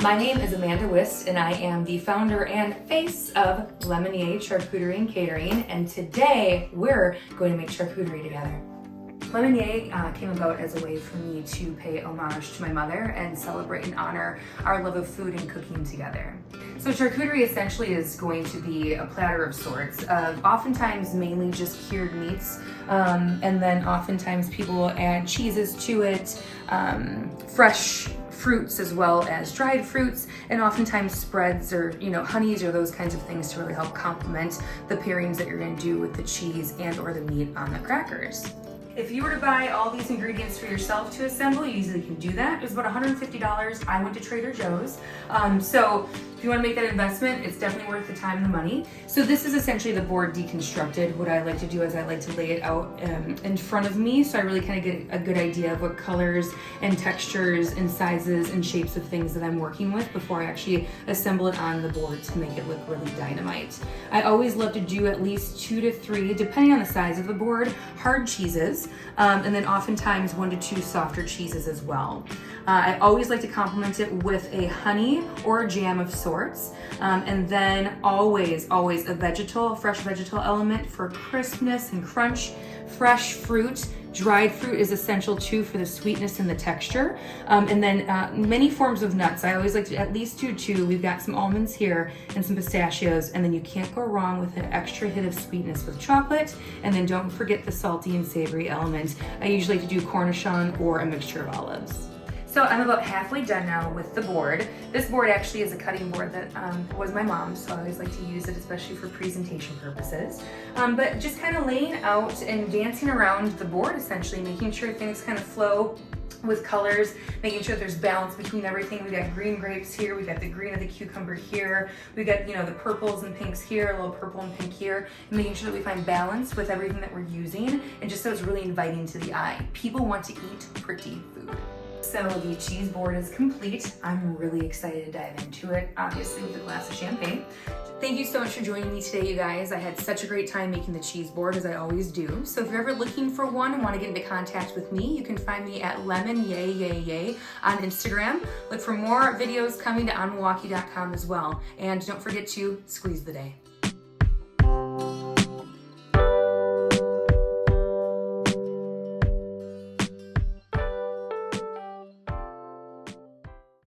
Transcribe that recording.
My name is Amanda Wisth, and I am the founder and face of Lemonyay Charcuterie and Catering, and today we're going to make charcuterie together. Lemonyay came about as a way for me to pay homage to my mother and celebrate and honor our love of food and cooking together. So charcuterie essentially is going to be a platter of sorts of oftentimes mainly just cured meats, and then oftentimes people will add cheeses to it, fresh fruits as well as dried fruits, and oftentimes spreads or honeys or those kinds of things to really help complement the pairings that you're going to do with the cheese and or the meat on the crackers. If you were to buy all these ingredients for yourself to assemble, you easily can do that. It was about $150. I went to Trader Joe's. So if you want to make that investment, it's definitely worth the time and the money. So this is essentially the board deconstructed. What I like to do is I like to lay it out in front of me, so I really kind of get a good idea of what colors and textures and sizes and shapes of things that I'm working with before I actually assemble it on the board to make it look really dynamite. I always love to do at least 2 to 3, depending on the size of the board, hard cheeses, and then oftentimes 1 to 2 softer cheeses as well. I always like to complement it with a honey or a jam of sorts, and then always a fresh vegetal element for crispness and crunch. Fresh fruit, dried fruit is essential too for the sweetness and the texture, and then many forms of nuts. I always like to at least do 2. We've got some almonds here and some pistachios, and then you can't go wrong with an extra hit of sweetness with chocolate, and then don't forget the salty and savory element. I usually like to do cornichon or a mixture of olives. So I'm about halfway done now with the board. This board actually is a cutting board that was my mom's, so I always like to use it, especially for presentation purposes. But just kind of laying out and dancing around the board, essentially, making sure things kind of flow with colors, making sure there's balance between everything. We've got green grapes here, we've got the green of the cucumber here, we've got the purples and pinks here, a little purple and pink here, and making sure that we find balance with everything that we're using, and just so it's really inviting to the eye. People want to eat pretty food. So the cheese board is complete. I'm really excited to dive into it, obviously with a glass of champagne. Thank you so much for joining me today, you guys. I had such a great time making the cheese board, as I always do. So if you're ever looking for one and want to get into contact with me, you can find me at lemonyay on Instagram. Look for more videos coming to OnMilwaukee.com as well. And don't forget to squeeze the day.